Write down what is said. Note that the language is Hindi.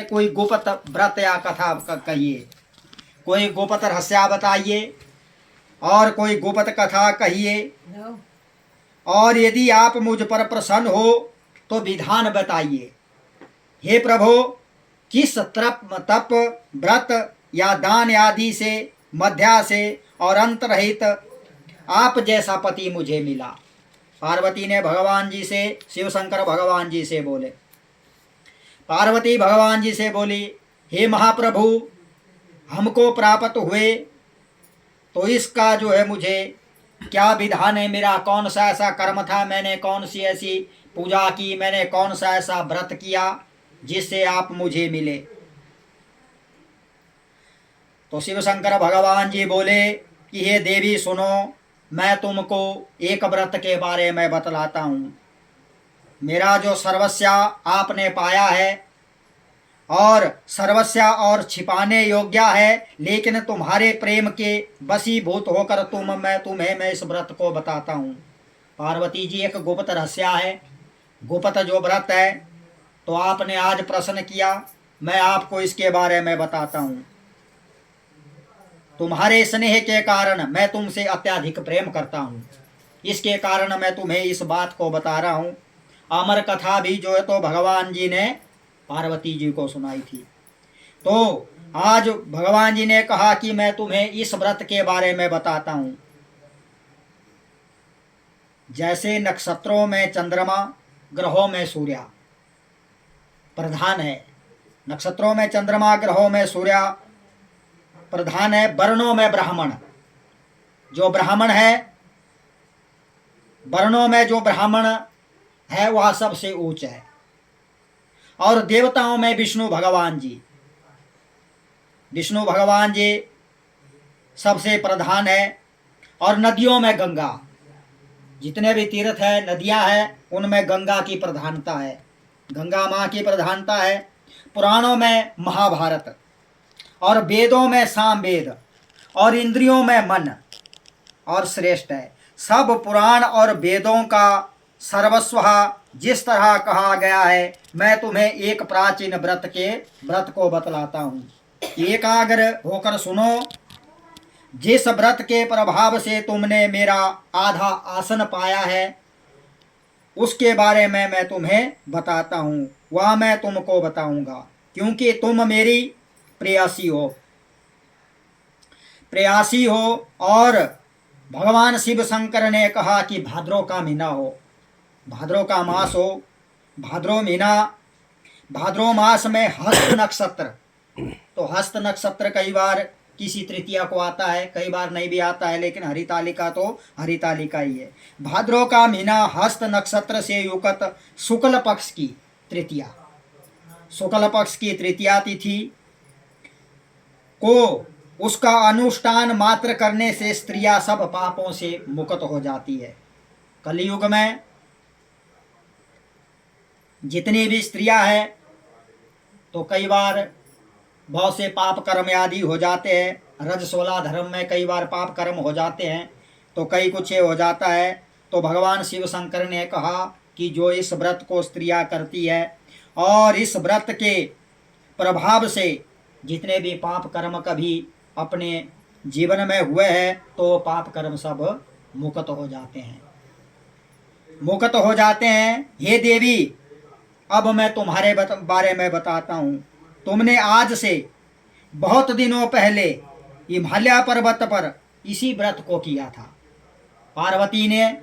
कोई गुप्त व्रत या कथा कहिए, कोई गुप्त रहस्य बताइए और कोई गुप्त कथा कहिए। और यदि आप मुझ पर प्रसन्न हो तो विधान बताइए। हे प्रभु, किस तप व्रत या दान आदि से, मध्या से और अंत रहित आप जैसा पति मुझे मिला। पार्वती ने भगवान जी से, शिव शंकर भगवान जी से बोले। पार्वती भगवान जी से बोली, हे महाप्रभु, हमको प्राप्त हुए तो इसका जो है मुझे क्या विधान है। मेरा कौन सा ऐसा कर्म था, मैंने कौन सी ऐसी पूजा की, मैंने कौन सा ऐसा व्रत किया जिससे आप मुझे मिले। तो शिव शंकर भगवान जी बोले कि हे देवी सुनो, मैं तुमको एक व्रत के बारे में बतलाता हूँ। मेरा जो सर्वस्या आपने पाया है और सर्वस्या और छिपाने योग्य है, लेकिन तुम्हारे प्रेम के वशीभूत होकर मैं इस व्रत को बताता हूँ। पार्वती जी, एक गुप्त रहस्य है, गुप्त जो व्रत है, तो आपने आज प्रश्न किया, मैं आपको इसके बारे में बताता हूँ। तुम्हारे स्नेह के कारण मैं तुमसे अत्यधिक प्रेम करता हूँ, इसके कारण मैं तुम्हें इस बात को बता रहा हूँ। अमर कथा भी जो है तो भगवान जी ने पार्वती जी को सुनाई थी। तो आज भगवान जी ने कहा कि मैं तुम्हें इस व्रत के बारे में बताता हूँ। जैसे नक्षत्रों में चंद्रमा, ग्रहों में सूर्य प्रधान है। नक्षत्रों में चंद्रमा, ग्रहों में सूर्य प्रधान है। वर्णों में ब्राह्मण, जो ब्राह्मण है, वर्णों में जो ब्राह्मण है वह सबसे ऊंच है। और देवताओं में विष्णु भगवान जी, विष्णु भगवान जी सबसे प्रधान है। और नदियों में गंगा, जितने भी तीर्थ है, नदियां हैं, उनमें गंगा की प्रधानता है, गंगा माँ की प्रधानता है। पुराणों में महाभारत, और वेदों में सामवेद, और इंद्रियों में मन और श्रेष्ठ है। सब पुराण और वेदों का सर्वस्व जिस तरह कहा गया है, मैं तुम्हें एक प्राचीन व्रत को बतलाता हूँ। एकाग्र होकर सुनो। जिस व्रत के प्रभाव से तुमने मेरा आधा आसन पाया है, उसके बारे में मैं तुम्हें बताता हूँ। वह मैं तुमको बताऊंगा, क्योंकि तुम मेरी प्रेयसी हो, प्रेयसी हो। और भगवान शिव शंकर ने कहा कि भाद्रों का महीना हो, भाद्रों का मास हो, भाद्रों महीना, भाद्रों मास में हस्त नक्षत्र, तो हस्त नक्षत्र कई बार किसी तृतीया को आता है, कई बार नहीं भी आता है, लेकिन हरितालिका तो हरितालिका ही है। भाद्रों का महीना हस्त नक्षत्र से युक्त शुक्ल पक्ष की तृतीया, शुक्ल पक्ष की तृतीया तिथि को उसका अनुष्ठान मात्र करने से स्त्रियां सब पापों से मुक्त हो जाती है। कलयुग में जितनी भी स्त्रियां हैं, तो कई बार बहुत से पाप कर्म आदि हो जाते हैं। रजस्वला धर्म में कई बार पाप कर्म हो जाते हैं, तो कई कुछ हो जाता है। तो भगवान शिव शंकर ने कहा कि जो इस व्रत को स्त्रियां करती है, और इस व्रत के प्रभाव से जितने भी पाप कर्म कभी अपने जीवन में हुए हैं, तो पाप कर्म सब मुक्त हो जाते हैं, मुक्त हो जाते हैं। हे देवी, अब मैं तुम्हारे बारे में बताता हूँ। तुमने आज से बहुत दिनों पहले हिमालय पर्वत पर इसी व्रत को किया था। पार्वती ने